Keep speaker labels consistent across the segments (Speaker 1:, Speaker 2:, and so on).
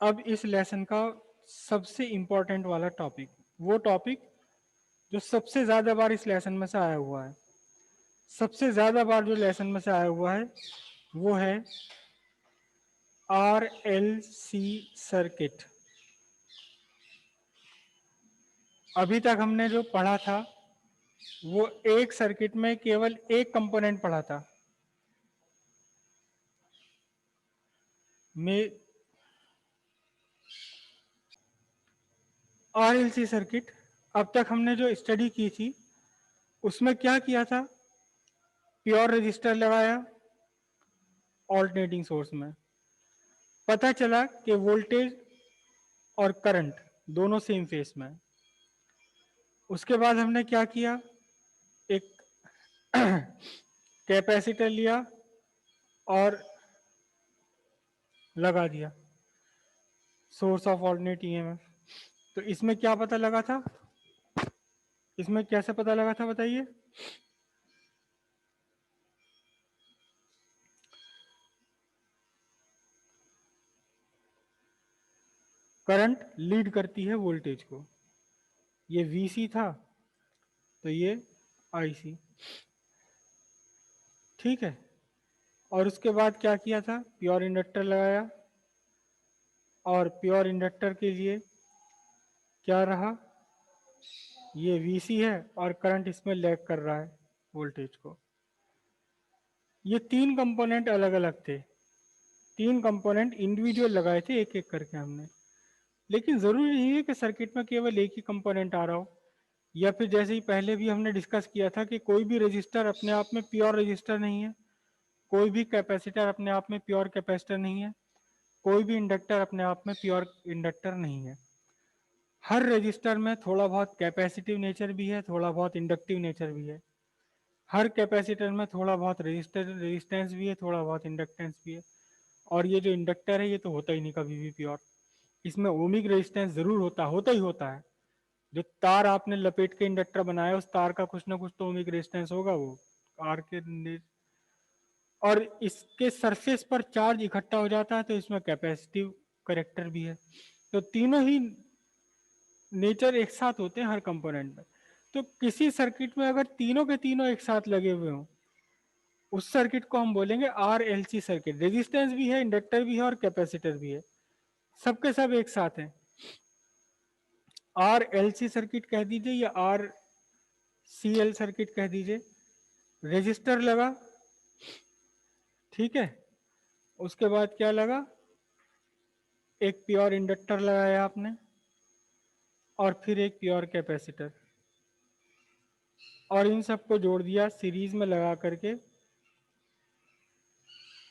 Speaker 1: अब इस लेसन का सबसे इंपॉर्टेंट वाला टॉपिक, वो टॉपिक जो सबसे ज्यादा बार इस लेसन में से आया हुआ है, सबसे ज्यादा बार जो लेसन में से आया हुआ है वो है RLC सर्किट। अभी तक हमने जो पढ़ा था वो एक सर्किट में केवल एक कंपोनेंट पढ़ा था। में RLC सर्किट अब तक हमने जो स्टडी की थी उसमें क्या किया था, प्योर रजिस्टर लगाया ऑल्टरनेटिंग सोर्स में, पता चला कि वोल्टेज और करंट दोनों सेम फेस में। उसके बाद हमने क्या किया, एक कैपेसिटर लिया और लगा दिया सोर्स ऑफ ऑल्टरनेट ईएमएफ। तो इसमें क्या पता लगा था, इसमें कैसे पता लगा था बताइए। करंट लीड करती है वोल्टेज को, ये VC था तो ये IC, ठीक है। और उसके बाद क्या किया था, प्योर इंडक्टर लगाया और प्योर इंडक्टर के लिए क्या रहा, ये VC है और करंट इसमें लैग कर रहा है वोल्टेज को। ये तीन कंपोनेंट अलग अलग थे, तीन कंपोनेंट इंडिविजुअल लगाए थे एक एक करके हमने। लेकिन जरूरी नहीं है कि सर्किट में केवल एक ही कंपोनेंट आ रहा हो, या फिर जैसे ही पहले भी हमने डिस्कस किया था कि कोई भी रजिस्टर अपने आप में प्योर रजिस्टर नहीं है, कोई भी कैपेसिटर अपने आप में प्योर कैपेसिटर नहीं है, कोई भी इंडक्टर अपने आप में प्योर इंडक्टर नहीं है। हर रजिस्टर में थोड़ा बहुत कैपेसिटिव नेचर भी है, थोड़ा बहुत इंडक्टिव नेचर भी है। हर कैपेसिटर में थोड़ा बहुत रेजिस्टेंस भी है, थोड़ा बहुत इंडक्टेंस भी है। और ये जो इंडक्टर है ये तो होता ही नहीं कभी भी प्योर, इसमें ओमिक रेजिस्टेंस जरूर होता ही होता है। जो तार आपने लपेट के इंडक्टर बनाया उस तार का कुछ ना कुछ तो ओमिक रेजिस्टेंस होगा, वो आर के। और इसके सरफेस पर चार्ज इकट्ठा हो जाता है तो इसमें कैपेसिटिव करेक्टर भी है। तो तीनों ही नेचर एक साथ होते हैं हर कंपोनेंट में। तो किसी सर्किट में अगर तीनों के तीनों एक साथ लगे हुए हों उस सर्किट को हम बोलेंगे RLC सर्किट। रेजिस्टेंस भी है, इंडक्टर भी है और कैपेसिटर भी है, सबके सब एक साथ हैं। RLC सर्किट कह दीजिए या RCL सर्किट कह दीजिए। रेजिस्टर लगा, ठीक है। उसके बाद क्या लगा, एक प्योर इंडक्टर लगाया आपने और फिर एक प्योर कैपेसिटर, और इन सबको जोड़ दिया सीरीज में लगा करके।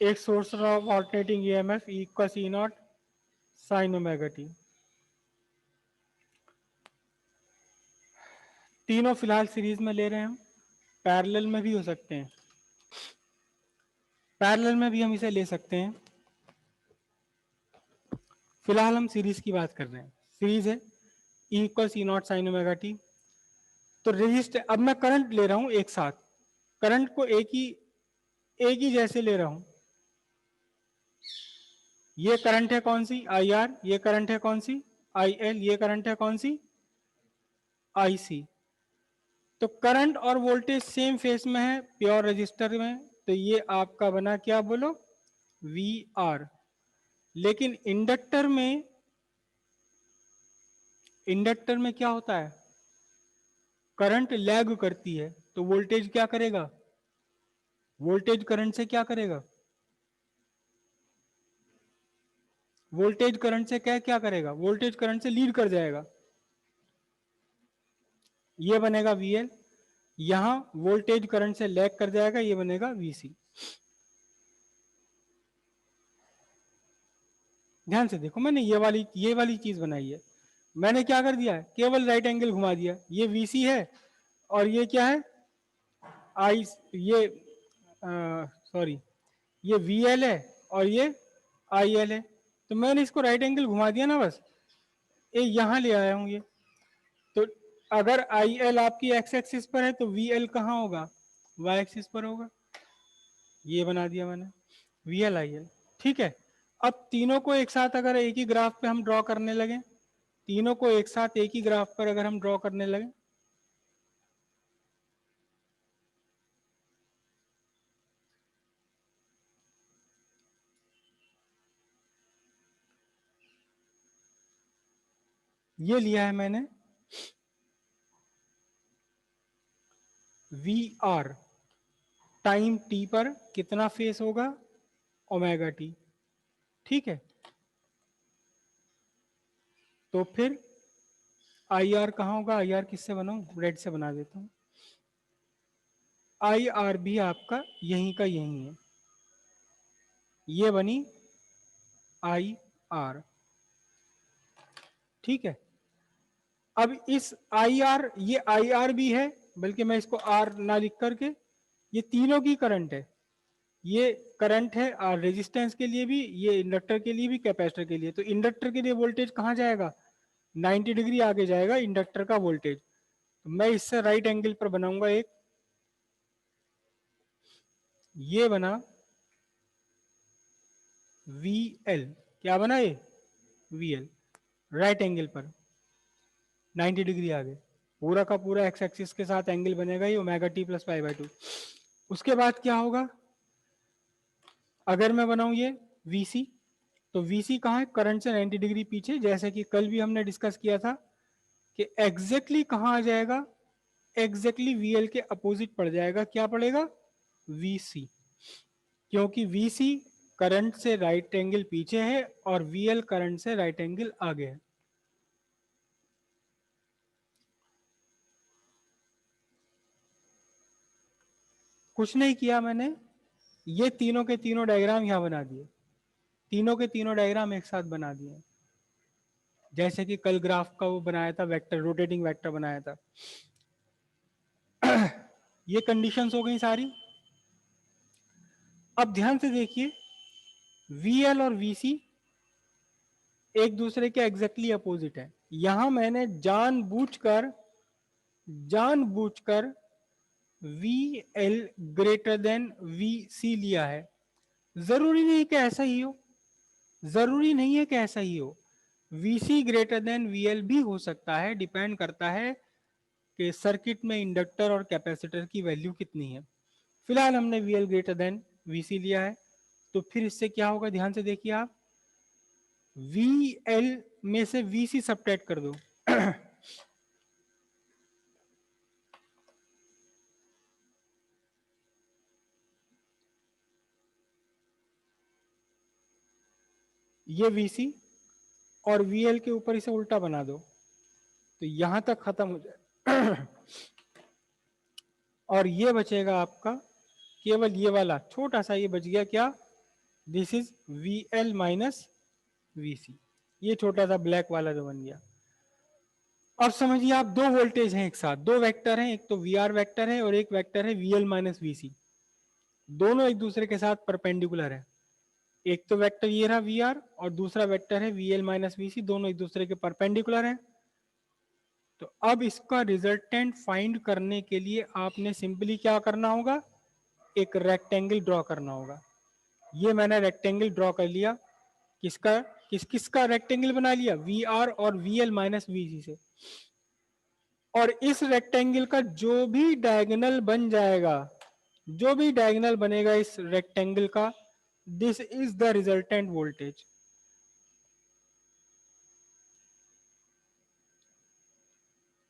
Speaker 1: एक source of alternating EMF equal c naught sine omega t. तीनों फिलहाल सीरीज में ले रहे हैं हम, पैरेलल में भी हो सकते हैं, पैरेलल में भी हम इसे ले सकते हैं। फिलहाल हम सीरीज की बात कर रहे हैं, सीरीज है E equal c naught sine omega T. तो रेजिस्टर, अब मैं करंट ले रहा हूं एक साथ, करंट को एक ही जैसे ले रहा हूं। ये करंट है कौन सी, IR, ये करंट है कौन सी, IL, ये करंट है कौन सी, IC। तो करंट और वोल्टेज सेम फेस में है प्योर रजिस्टर में, तो ये आपका बना क्या बोलो, VR। लेकिन इंडक्टर में क्या होता है, करंट लैग करती है तो वोल्टेज क्या करेगा, वोल्टेज करंट से क्या करेगा, वोल्टेज करंट से क्या क्या करेगा, वोल्टेज करंट से लीड कर जाएगा, ये बनेगा VL। यहां वोल्टेज करंट से लैग कर जाएगा, ये बनेगा VC। ध्यान से देखो, मैंने ये वाली चीज बनाई है। मैंने क्या कर दिया है, केवल राइट एंगल घुमा दिया, ये VC है और ये क्या है, आई, ये सॉरी, ये VL है और ये IL है। तो मैंने इसको राइट एंगल घुमा दिया ना बस, ये यहां ले आया हूं ये। तो अगर IL आपकी एक्स एक्सिस पर है तो VL कहाँ होगा, Y एक्सिस पर होगा। ये बना दिया मैंने, VL IL, ठीक है। अब तीनों को एक साथ अगर एक ही ग्राफ पे हम ड्रॉ करने लगे, तीनों को एक साथ एक ही ग्राफ पर अगर हम ड्रॉ करने लगे, ये लिया है मैंने वी आर, टाइम टी पर कितना फेस होगा, ओमेगा टी, ठीक है। तो फिर आई आर कहाँ होगा, आई आर किससे बनाऊं, रेड से बना देता हूं। आई आर भी आपका यहीं का यहीं है, ये बनी आई आर, ठीक है। अब इस आई आर, ये आई आर भी है, बल्कि मैं इसको आर ना लिख करके, ये तीनों की करंट है, ये करंट है और रेजिस्टेंस के लिए भी, ये इंडक्टर के लिए भी, कैपेसिटर के लिए। तो इंडक्टर के लिए वोल्टेज कहाँ जाएगा, 90 डिग्री आगे जाएगा इंडक्टर का वोल्टेज। तो मैं इससे राइट एंगल पर बनाऊंगा एक, ये बना वी एल, क्या बना ये, वी एल, राइट एंगल पर 90 डिग्री आगे, पूरा का पूरा एक्स एक्सिस के साथ एंगल बनेगा ये omega T plus pi by 2। उसके बाद क्या होगा, अगर मैं बनाऊं ये वीसी, तो वीसी कहाँ है, करंट से 90 डिग्री पीछे, जैसे कि कल भी हमने डिस्कस किया था कि एग्जैक्टली कहाँ आ जाएगा, एग्जैक्टली वीएल के अपोजिट पड़ जाएगा, क्या पड़ेगा, वीसी, क्योंकि वीसी करंट से राइट एंगल पीछे है और वीएल करंट से राइट एंगल आगे है। कुछ नहीं किया मैंने, ये तीनों के तीनों डायग्राम यहां बना दिए, तीनों के तीनों डायग्राम एक साथ बना दिए, जैसे कि कल ग्राफ का वो बनाया था, वेक्टर, रोटेटिंग वेक्टर बनाया था। ये कंडीशंस हो गई सारी। अब ध्यान से देखिए, वीएल और वीसी एक दूसरे के एग्जैक्टली अपोजिट है। यहां मैंने जानबूझकर V L greater than V C लिया है। जरूरी नहीं कि ऐसा ही हो, जरूरी नहीं है कि ऐसा ही हो, V C greater than V L भी हो सकता है, डिपेंड करता है कि सर्किट में इंडक्टर और कैपेसिटर की वैल्यू कितनी है। फिलहाल हमने V L greater than V C लिया है, तो फिर इससे क्या होगा, ध्यान से देखिए आप, वी एल में से वी सी सब्ट्रैक्ट कर दो। ये वीसी और वीएल के ऊपर इसे उल्टा बना दो, तो यहां तक खत्म हो जाए। और ये बचेगा आपका केवल ये वाला छोटा सा, ये बच गया क्या, this is V L minus V C, ये छोटा सा ब्लैक वाला जो बन गया। अब समझिए आप, दो वोल्टेज हैं एक साथ, दो वेक्टर हैं, एक तो वी आर वेक्टर है और एक वेक्टर है वी एल माइनस वी सी, दोनों एक दूसरे के साथ परपेंडिकुलर है। एक तो वेक्टर ये रहा वी आर और दूसरा वेक्टर है वी एल माइनस वी सी, दोनों एक दूसरे के परपेंडिकुलर है। तो अब इसका रिजल्टेंट फाइंड करने के लिए आपने सिंपली क्या करना होगा, एक रेक्टेंगल ड्रॉ करना होगा। ये मैंने रेक्टेंगल ड्रॉ कर लिया, किसका, किसका रेक्टेंगल बना लिया, वी आर और वी एल माइनस वी सी से। और इस रेक्टेंगल का जो भी डायगोनल बन जाएगा, जो भी डायगोनल बनेगा इस रेक्टेंगल का, this is the resultant voltage.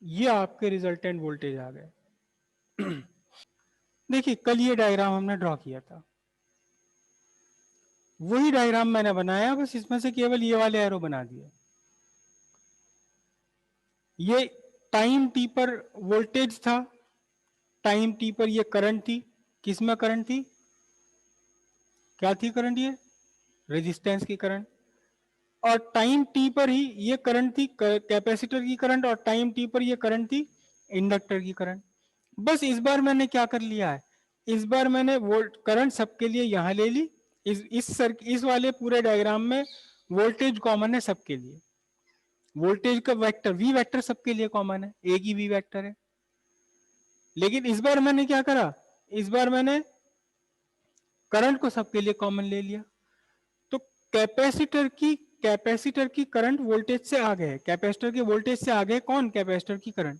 Speaker 1: ये आपके रिजल्टेंट वोल्टेज आ गए। देखिए कल ये डायग्राम हमने ड्रॉ किया था, वही डायग्राम मैंने बनाया, बस इसमें से केवल ये वाले एरो बना दिए। ये टाइम टी पर वोल्टेज था, टाइम टी पर ये करंट थी, किसमें करंट थी, क्या थी करंट, ये रेजिस्टेंस की करंट। और टाइम टी पर ही ये करंट थी कैपेसिटर की करंट, और टाइम टी पर ये करंट थी इंडक्टर की करंट। बस इस बार मैंने क्या कर लिया है, इस बार मैंने वोल्ट करंट सबके लिए यहां ले ली, इस वाले पूरे डायग्राम में वोल्टेज कॉमन है सबके लिए, वोल्टेज का वेक्टर वी वेक्टर सबके लिए कॉमन है, एक ही वी वेक्टर है। लेकिन इस बार मैंने क्या करा, इस बार मैंने करंट को सबके लिए कॉमन ले लिया। तो कैपेसिटर की करंट वोल्टेज से आगे है, कैपेसिटर के वोल्टेज से आगे कौन? कैपेसिटर की करंट।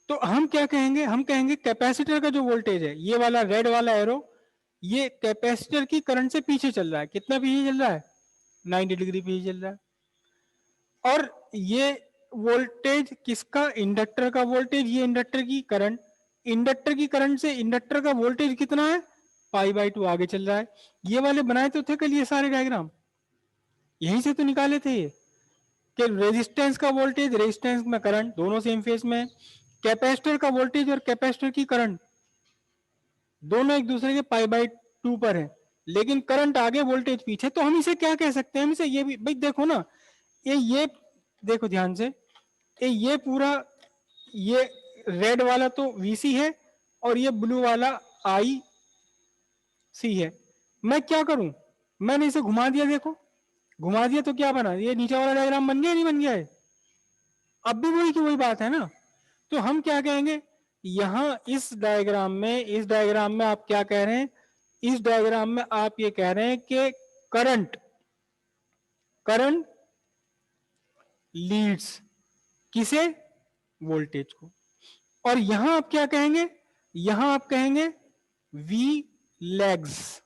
Speaker 1: तो हम क्या कहेंगे? हम कहेंगे कैपेसिटर का जो वोल्टेज है, ये वाला रेड वाला एरो, ये कैपेसिटर की करंट से पीछे चल रहा है। कितना पीछे चल रहा है? 90 डिग्री पीछे चल रहा है। और ये वोल्टेज किसका? इंडक्टर का वोल्टेज, ये इंडक्टर की करंट। इंडक्टर की करंट से इंडक्टर का वोल्टेज कितना है? π/2 आगे चल रहा है। ये वाले बनाए तो थे कल ये सारे डायग्राम, यहीं से तो निकाले थे ये, कि रेजिस्टेंस का वोल्टेज, रेजिस्टेंस में करंट, दोनों सेम फेज में। कैपेसिटर का वोल्टेज और कैपेसिटर की करंट दोनों एक दूसरे के π/2 पर है, लेकिन करंट आगे वोल्टेज पीछे। तो हम इसे क्या कह सकते हैं? हम इसे ये भी भाई देखो ना, ये देखो ध्यान से, ये पूरा, ये रेड वाला तो VC है और ये ब्लू वाला IC है। मैं क्या करूं? मैंने इसे घुमा दिया, देखो घुमा दिया तो क्या बना? ये नीचे वाला डायग्राम बन गया नहीं बन गया है? अब भी वही की वही बात है ना। तो हम क्या कहेंगे यहां इस डायग्राम में आप क्या कह रहे हैं? इस डायग्राम में आप ये कह रहे हैं कि करंट लीड्स किसे? वोल्टेज को। और यहां आप क्या कहेंगे? यहां आप कहेंगे V लैग्स।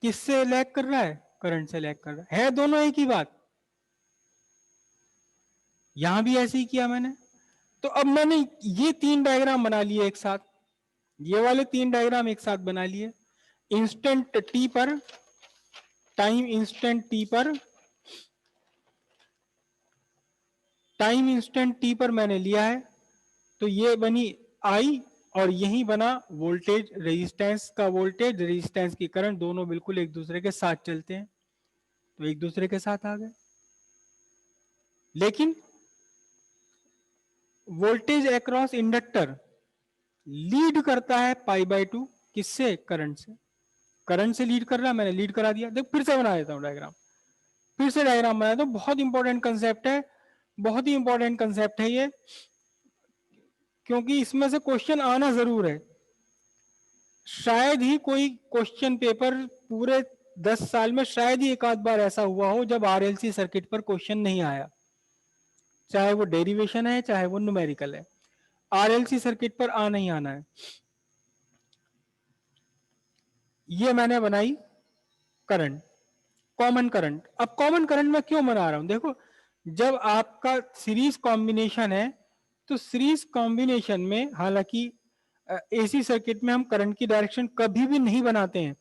Speaker 1: किससे लैग कर रहा है? करंट से लैग कर रहा है दोनों एक ही बात। यहां भी ऐसे ही किया मैंने। तो अब मैंने ये 3 डायग्राम बना लिए एक साथ, ये वाले 3 डायग्राम एक साथ बना लिए। इंस्टेंट टी पर, टाइम इंस्टेंट टी पर, टाइम इंस्टेंट टी पर मैंने लिया है। तो ये बनी आई और यही बना वोल्टेज, रेजिस्टेंस का वोल्टेज, रेजिस्टेंस की करंट, दोनों बिल्कुल एक दूसरे के साथ चलते हैं, तो एक दूसरे के साथ आ गए। लेकिन वोल्टेज अक्रॉस इंडक्टर लीड करता है π/2 किससे? करंट से। करंट से लीड कर रहा है, मैंने लीड करा दिया। देख फिर से बना देता हूं डायग्राम, फिर से डायग्राम बनाया। तो बहुत इंपॉर्टेंट कंसेप्ट है, बहुत ही इंपॉर्टेंट कंसेप्ट है ये, क्योंकि इसमें से क्वेश्चन आना जरूर है। शायद ही कोई क्वेश्चन पेपर पूरे 10 साल में शायद ही एक आध बार ऐसा हुआ हो जब RLC सर्किट पर क्वेश्चन नहीं आया, चाहे वो डेरिवेशन है चाहे वो न्यूमेरिकल है, RLC सर्किट पर आना ही आना है। ये मैंने बनाई करंट, कॉमन करंट। अब कॉमन करंट मैं क्यों बना रहा हूं? देखो, जब आपका सीरीज कॉम्बिनेशन है तो सीरीज कॉम्बिनेशन में, हालांकि AC सर्किट में हम करंट की डायरेक्शन कभी भी नहीं बनाते हैं,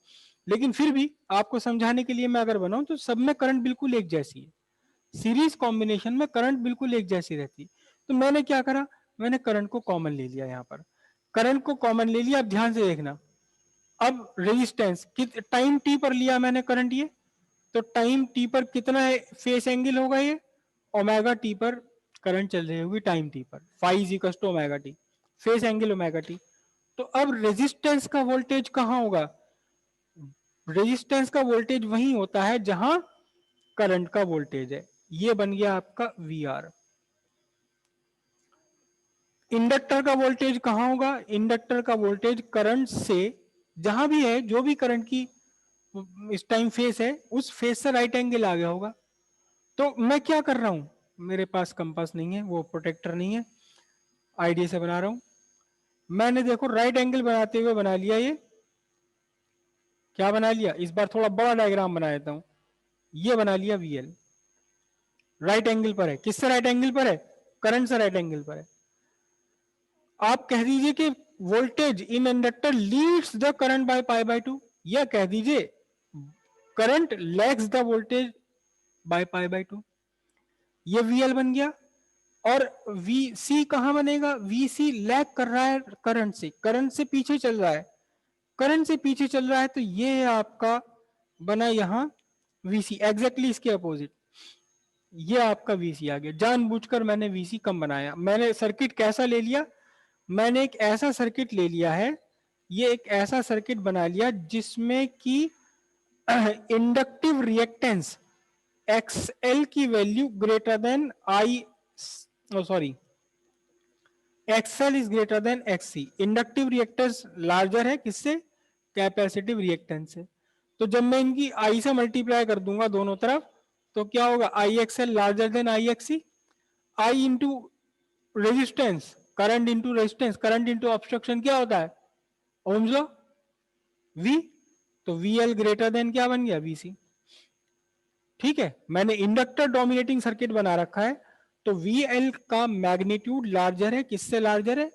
Speaker 1: लेकिन फिर भी आपको समझाने के लिए मैं अगर बनाऊं तो सब में करंट बिल्कुल एक जैसी है। सीरीज कॉम्बिनेशन में करंट बिल्कुल एक जैसी रहती है। तो मैंने क्या करा? मैंने करंट को कॉमन ले लिया। यहां पर करंट को कॉमन ले लिया। अब ध्यान से देखना, अब रेजिस्टेंस टाइम टी पर लिया मैंने करंट, ये तो टाइम टी पर कितना है फेस एंगल होगा? ये ओमेगा टी पर करंट चल रही होगी, टाइम टी पर phi is equal to omega T, phase angle omega T. तो अब रेजिस्टेंस का वोल्टेज कहां होगा? रेजिस्टेंस का वोल्टेज वही होता है जहां करंट का वोल्टेज है। ये बन गया आपका VR। इंडक्टर का वोल्टेज कहां होगा? इंडक्टर का वोल्टेज करंट से, जहां भी है, जो भी करंट की इस टाइम फेस है, उस फेस से राइट एंगल आ गया होगा। तो मैं क्या कर रहा हूं? मेरे पास कंपास नहीं है, वो प्रोटेक्टर नहीं है, आईडिया से बना रहा हूं। मैंने देखो राइट एंगल बनाते हुए बना लिया। ये क्या बना लिया? इस बार थोड़ा बड़ा डायग्राम बना देता हूं। ये बना लिया VL, राइट एंगल पर है। किससे राइट एंगल पर है? करंट से राइट एंगल पर है। आप कह दीजिए कि voltage in inductor leads the current by π/2, या कह दीजिए current lags the voltage by π/2। ये VL बन गया। और VC कहां बनेगा? VC लैग कर रहा है करंट से, करंट से पीछे चल रहा है, करंट से पीछे चल रहा है। तो ये आपका बना यहां VC, एग्जैक्टली इसके अपोजिट। ये आपका VC आ गया। जानबूझकर मैंने VC कम बनाया। मैंने सर्किट कैसा ले लिया? मैंने एक ऐसा सर्किट ले लिया है, ये एक ऐसा सर्किट बना लिया जिसमें कि इंडक्टिव रिएक्टेंस XL की value greater than XL is greater than XC। Inductive reactance larger है किससे? कैपेसिटिव रिएक्टेंस से। तो जब मैं इनकी आई से मल्टीप्लाई कर दूंगा दोनों तरफ तो क्या होगा, I XL larger than I XC, I into resistance, current into resistance, current into obstruction क्या होता है, ओम्स लॉ, वी, तो वी एल ग्रेटर देन क्या बन गया, वीसी। ठीक है, मैंने इंडक्टर डोमिनेटिंग सर्किट बना रखा है, तो वी एल का मैग्नीट्यूड लार्जर है, किससे लार्जर है,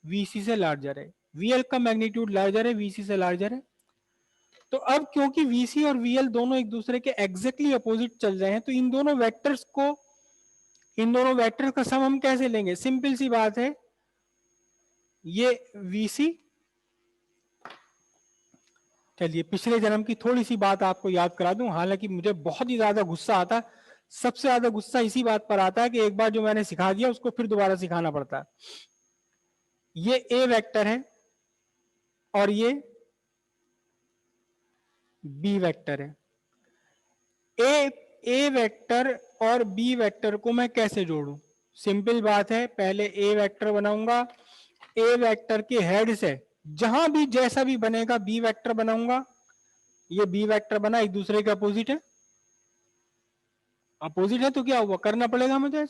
Speaker 1: वीसी से लार्जर है, वी एल का मैग्नीट्यूड लार्जर है, वीसी से लार्जर है। तो अब क्योंकि वीसी और वीएल दोनों एक दूसरे के एग्जैक्टली अपोजिट चल रहे हैं, तो इन दोनों वेक्टर्स को, इन दोनों वेक्टर का सम हम कैसे लेंगे, सिंपल सी बात है, ये वीसी, चलिए पिछले जन्म की थोड़ी सी बात आपको याद करा दूं, हालांकि मुझे बहुत ही ज्यादा गुस्सा आता है, सबसे ज्यादा गुस्सा इसी बात पर आता है कि एक बार जो मैंने सिखा दिया उसको फिर दोबारा सिखाना पड़ता है। ये ए वेक्टर है और ये बी वेक्टर है। ए वेक्टर और बी वेक्टर को मैं कैसे जोड़ूं, सिंपल बात है, पहले ए वेक्टर बनाऊंगा, ए वेक्टर के हेड से जहां भी जैसा भी बनेगा बी वेक्टर बनाऊंगा, ये बी वेक्टर बना, एक दूसरे के अपोजिट है, अपोजिट है तो क्या हुआ, करना पड़ेगा मुझे।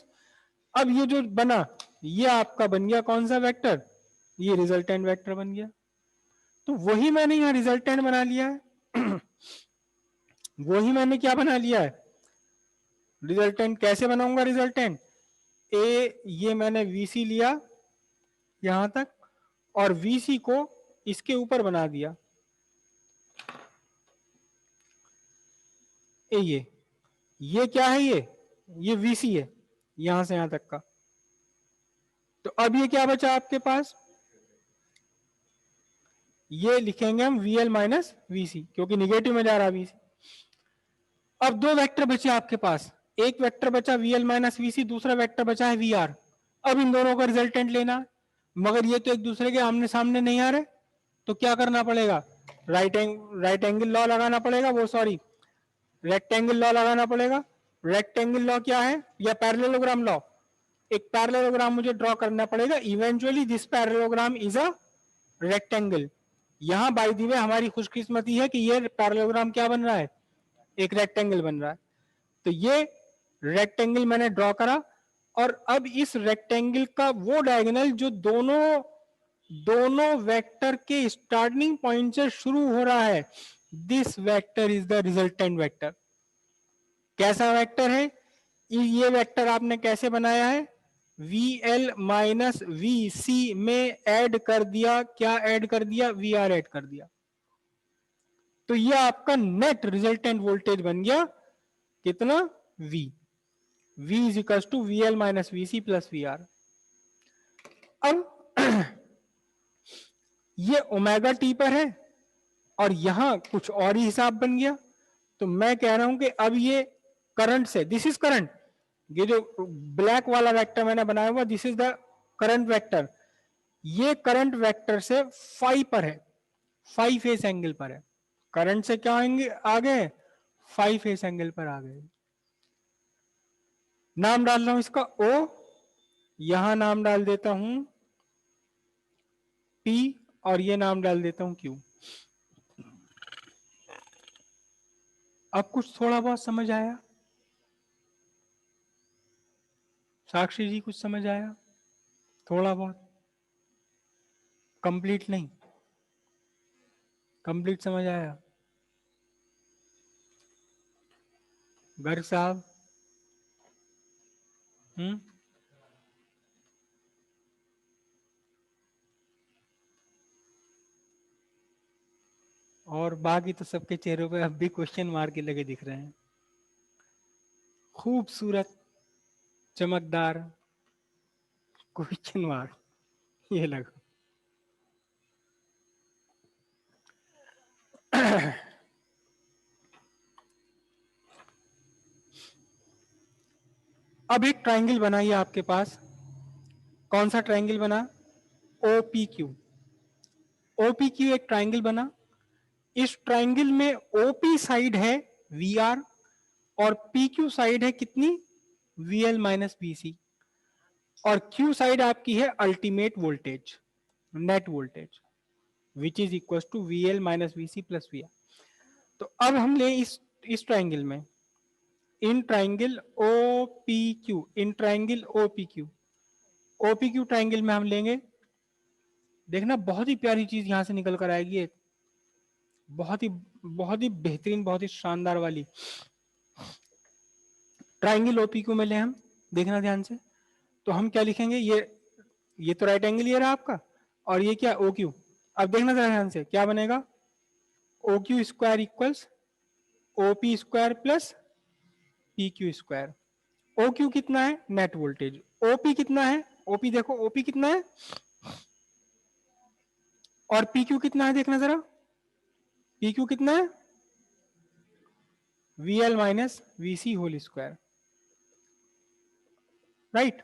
Speaker 1: अब ये जो बना ये आपका बन गया कौन सा वेक्टर, ये रिजल्टेंट वेक्टर बन गया, तो वही मैंने यहां रिजल्टेंट बना लिया है वही मैंने क्या बना लिया है, रिजल्टेंट। कैसे बनाऊंगा रिजल्टेंट, ए ये मैंने वीसी लिया यहां तक और वीसी को इसके ऊपर बना दिया, ये क्या है, ये वीसी है यहां से यहां तक का। तो अब ये क्या बचा आपके पास, ये लिखेंगे हम VL माइनस VC, क्योंकि निगेटिव में जा रहा VC। अब दो वेक्टर बचे आपके पास, एक वेक्टर बचा VL माइनस VC, दूसरा वेक्टर बचा है VR। अब इन दोनों का रिजल्टेंट लेना, मगर ये तो एक दूसरे के आमने सामने नहीं आ रहे, तो क्या करना पड़ेगा, राइट एंगल लॉ लगाना पड़ेगा, वो सॉरी रेक्टेंगल लॉ लगाना पड़ेगा। रेक्टेंगल लॉ क्या है, या पैरेललोग्राम लॉ, एक पैरेललोग्राम मुझे ड्रॉ करना पड़ेगा, eventually this parallelogram is a rectangle. यहां बाय द वे हमारी खुशकिस्मती है कि ये पैरेललोग्राम क्या बन रहा है, एक रेक्टेंगल बन रहा है। तो ये रेक्टेंगल मैंने ड्रॉ करा, और अब इस रेक्टेंगल का वो डायगोनल जो दोनों वेक्टर के स्टार्टिंग पॉइंट से शुरू हो रहा है, this vector is the resultant vector. कैसा वेक्टर है ये वेक्टर, आपने कैसे बनाया है, VL माइनस VC में ऐड कर दिया, क्या ऐड कर दिया, VR ऐड कर दिया, तो ये आपका नेट रिजल्टेंट वोल्टेज बन गया कितना, V is equal to VL minus VC plus VR। अब ये ओमेगा टी पर है और यहां कुछ और ही हिसाब बन गया, तो मैं कह रहा हूं कि अब ये करंट से, दिस इज करंट, ये जो ब्लैक वाला वेक्टर मैंने बनाया हुआ this is the current vector, ये करंट वेक्टर से फाई पर है, फाई फेस एंगल पर है, करंट से क्या आ गए, फाई फेस एंगल पर आ गए। नाम डाल रहा हूं इसका O, यहां नाम डाल देता हूं P, और ये नाम डाल देता हूं Q। अब कुछ थोड़ा बहुत समझ आया, साक्षी जी कुछ समझ आया, थोड़ा बहुत, कंप्लीट नहीं, कंप्लीट समझ आया, गर्ग साहब, और बाकी तो सबके चेहरों पे अब भी क्वेश्चन मार्क के लगे दिख रहे हैं, खूबसूरत चमकदार क्वेश्चन मार्क, ये लगा। अब एक ट्रायंगल बनाइए आपके पास, कौन सा ट्रायंगल बना, OPQ। OPQ एक ट्रायंगल बना, इस ट्रायंगल में OP साइड है VR और PQ साइड है कितनी, VL माइनस VC, और Q साइड आपकी है अल्टीमेट तो अब हम ले इस ट्राइंगल में, in triangle OPQ, in triangle OPQ, OPQ triangle में हम लेंगे, देखना बहुत ही प्यारी चीज यहां से निकल कर आएगी, बहुत ही बेहतरीन, बहुत ही शानदार वाली ट्राइंगल OPQ में ले हम, देखना ध्यान से। तो हम क्या लिखेंगे, ये तो राइट एंगल ये रहा आपका, और ये क्या OQ। अब देखना ध्यान से क्या बनेगा, OQ square equals OP square plus PQ square. OQ कितना है, नेट वोल्टेज। OP कितना है, OP देखो, OP कितना है और PQ कितना है, देखना जरा, PQ कितना है, VL minus VC whole square, right.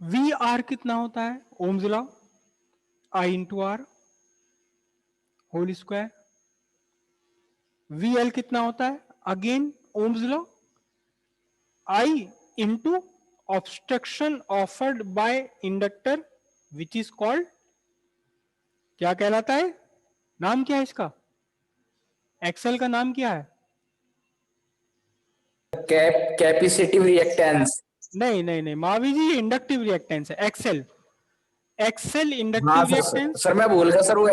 Speaker 1: V R कितना होता है, Ohm's law, I into R whole square. V L कितना होता है, again Ohm's law, I into obstruction offered by inductor which is called, क्या कहलाता है, नाम क्या है इसका, एक्सेल का नाम क्या है,
Speaker 2: कैपेसिटिव रिएक्टेंस।
Speaker 1: नहीं नहीं नहीं मावी जी, ये इंडक्टिव रिएक्टेंस है, एक्सेल, एक्सेल इंडक्टिव
Speaker 2: हाँ
Speaker 1: रिएक्टेंस।
Speaker 2: सर मैं भूल गया सर, वो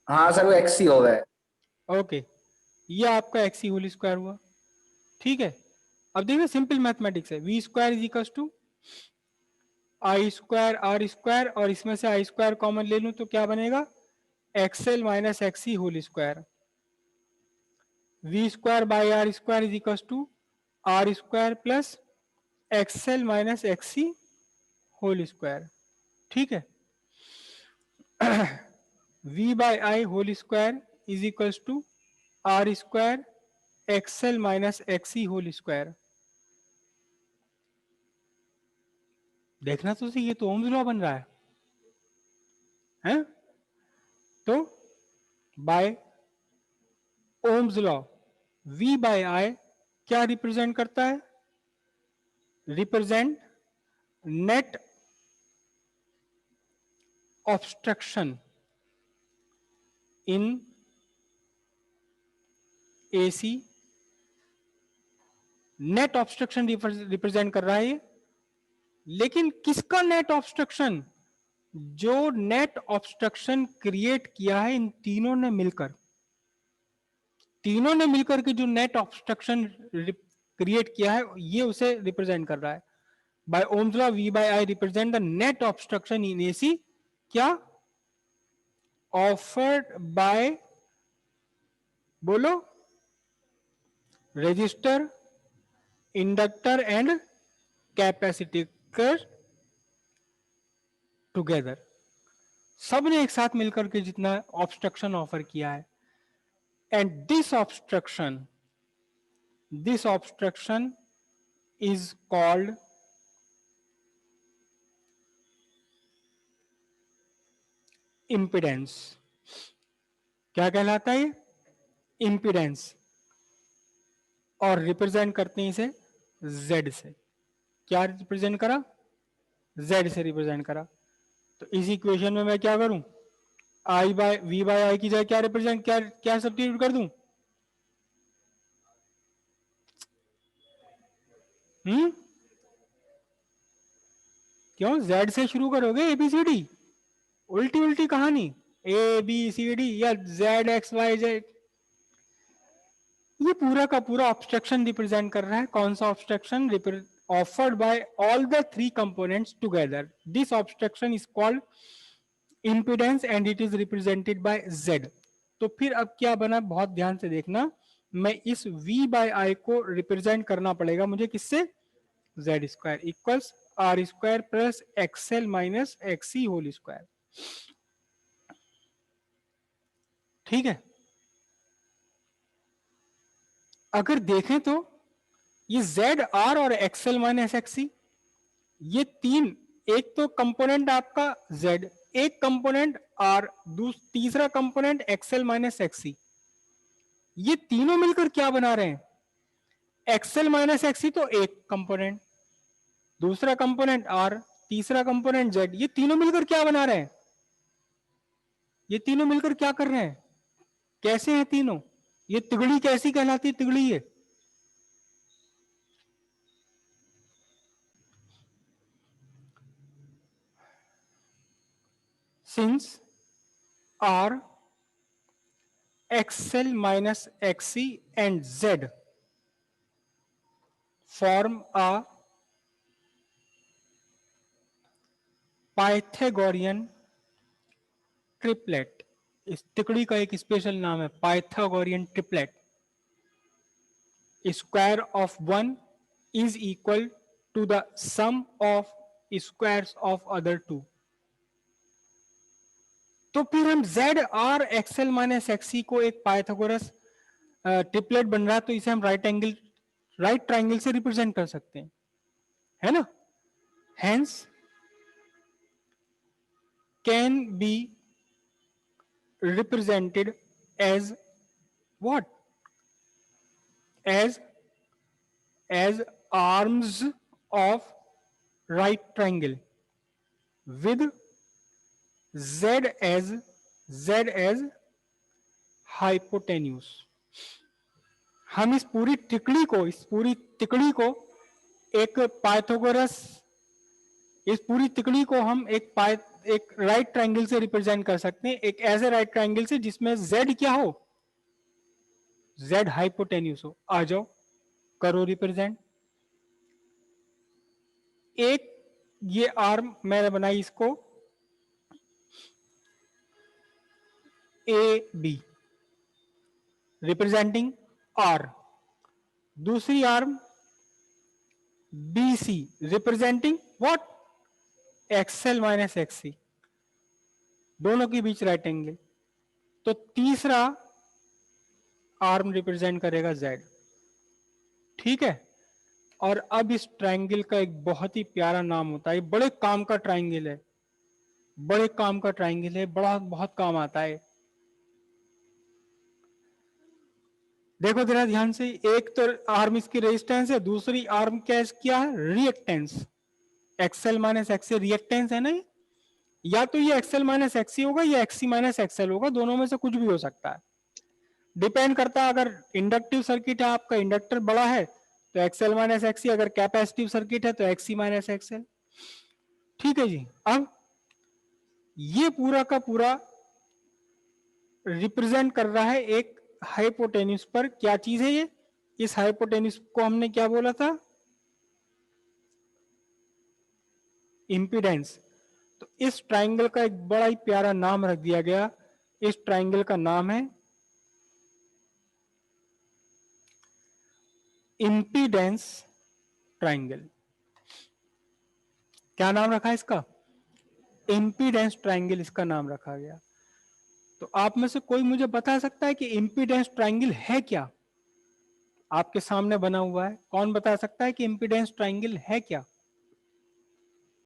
Speaker 2: हाँ सर वो एक्स ही हो गए।
Speaker 1: ओके, ये आपका एक्सी होल स्क्वायर हुआ, ठीक है। अब देखिए सिंपल मैथमेटिक्स है, V square is equal to I square R square, और इसमें से आई स्क्वायर कॉमन ले लूं तो क्या बनेगा, XL minus XC whole square. V square by R square is equal to R square plus XL minus XC whole square, ठीक है। V by I whole square is equal to R square XL minus XC whole square. देखना तो सही, ये तो Ohm's law बन रहा है? तो by Ohm's law V by I क्या रिप्रेजेंट करता है, represent net obstruction in AC, net obstruction represent कर रहा है ये, लेकिन किसका नेट ऑब्स्ट्रक्शन, जो नेट ऑब्स्ट्रक्शन क्रिएट किया है इन तीनों ने मिलकर, तीनों ने मिलकर के जो नेट ऑब्स्ट्रक्शन क्रिएट किया है ये उसे रिप्रेजेंट कर रहा है। By Ohm's law V by I represent the net obstruction in AC, क्या, ऑफर्ड बाय, बोलो, resistor, inductor and capacitor together, सब ने एक साथ मिलकर के जितना ऑब्स्ट्रक्शन ऑफर किया है, and this obstruction is called impedance. क्या कहलाता है, इम्पिडेंस, और रिप्रेजेंट करते हैं इसे Z से, क्या रिप्रेजेंट करा, Z से रिप्रेजेंट करा। तो इस इक्वेशन में मैं क्या करूं, I बाय V बाय आई की जगह क्या रिप्रेजेंट, क्या सब्स्टिट्यूट कर दूं, क्यों Z से शुरू करोगे ABCD, उल्टी उल्टी कहानी, ABCD या ZXYZ, ये पूरा का पूरा ऑब्स्ट्रक्शन रिप्रेजेंट कर रहा है, कौन सा obstruction, offered bye all the three components together, this obstruction is called impedance and it is represented by Z। तो फिर अब क्या बना, बहुत ध्यान से देखना, मैं इस V बाय I को रिप्रेजेंट करना पड़ेगा मुझे किससे, Z square equals R square plus XL minus XC whole square, ठीक है। अगर देखें तो ये Z R और एक्सएल माइनस एक्सी, ये तीन, एक तो कंपोनेंट आपका Z, एक कंपोनेंट आर, तीसरा कंपोनेंट एक्सएल माइनस एक्सी, ये तीनों मिलकर क्या बना रहे हैं? एक्सएल माइनस एक्सी तो एक कंपोनेंट, दूसरा कंपोनेंट आर, तीसरा कंपोनेंट जेड, ये तीनों मिलकर क्या बना रहे हैं? ये तीनों मिलकर क्या कर रहे हैं? कैसे हैं तीनों? ये तिगड़ी कैसी कहलाती है? तिगड़ी ये since R XL minus XC and Z form a Pythagorean triplet. इस तिकड़ी का एक स्पेशल नाम है Pythagorean triplet. Square of one is equal to the sum of squares of other two. तो फिर हम Z R XL minus XC को एक पाइथागोरस ट्रिपलेट बन रहा है, तो इसे हम राइट ट्राइंगल से रिप्रेजेंट कर सकते हैं, है ना. Hence can be represented as what? As arms of right triangle with Z as hypotenuse. हम इस पूरी तिकड़ी को एक पाइथागोरस, इस पूरी तिकड़ी को हम एक राइट ट्राइंगल से रिप्रेजेंट कर सकते हैं, एक ऐसे राइट ट्राइंगल से जिसमें Z क्या हो? Z हाइपोटेन्यूस हो. आ जाओ करो रिप्रेजेंट. एक ये आर्म मैंने बनाई, इसको ए बी रिप्रेजेंटिंग R. दूसरी arm B C representing what? XL minus XC, दोनों के बीच राइट एंगल. तो तीसरा आर्म रिप्रेजेंट करेगा Z. ठीक है. और अब इस ट्राइंगल का एक बहुत ही प्यारा नाम होता है, बड़े काम का ट्राइंगल है, बड़े काम का ट्राइंगल है, बहुत काम आता है. देखो जरा ध्यान से, एक तो आर्म इसकी रेजिस्टेंस है, दूसरी आर्म क्या है? Reactance. XL minus XC reactance है ना. या तो ये एक्सएल माइनस एक्सी होगा या एक्सी माइनस एक्सएल होगा, दोनों में से कुछ भी हो सकता है, डिपेंड करता है. अगर इंडक्टिव सर्किट है, आपका इंडक्टर बड़ा है तो एक्सएल माइनस एक्सी, अगर कैपेसिटिव सर्किट है तो एक्सी माइनस एक्सएल. ठीक है जी. अब ये पूरा का पूरा रिप्रेजेंट कर रहा है एक हाइपोटेन्यूस पर. क्या चीज है ये? इस हाइपोटेन्यूस को हमने क्या बोला था? इंपीडेंस. तो इस ट्राइंगल का एक बड़ा ही प्यारा नाम रख दिया गया. इस ट्राइंगल का नाम है इंपीडेंस ट्राइंगल. क्या नाम रखा है इसका? इंपीडेंस ट्राइंगल इसका नाम रखा गया. तो आप में से कोई मुझे बता सकता है कि इंपीडेंस ट्राइंगल है क्या? आपके सामने बना हुआ है, कौन बता सकता है कि इंपीडेंस ट्राइंगल है क्या?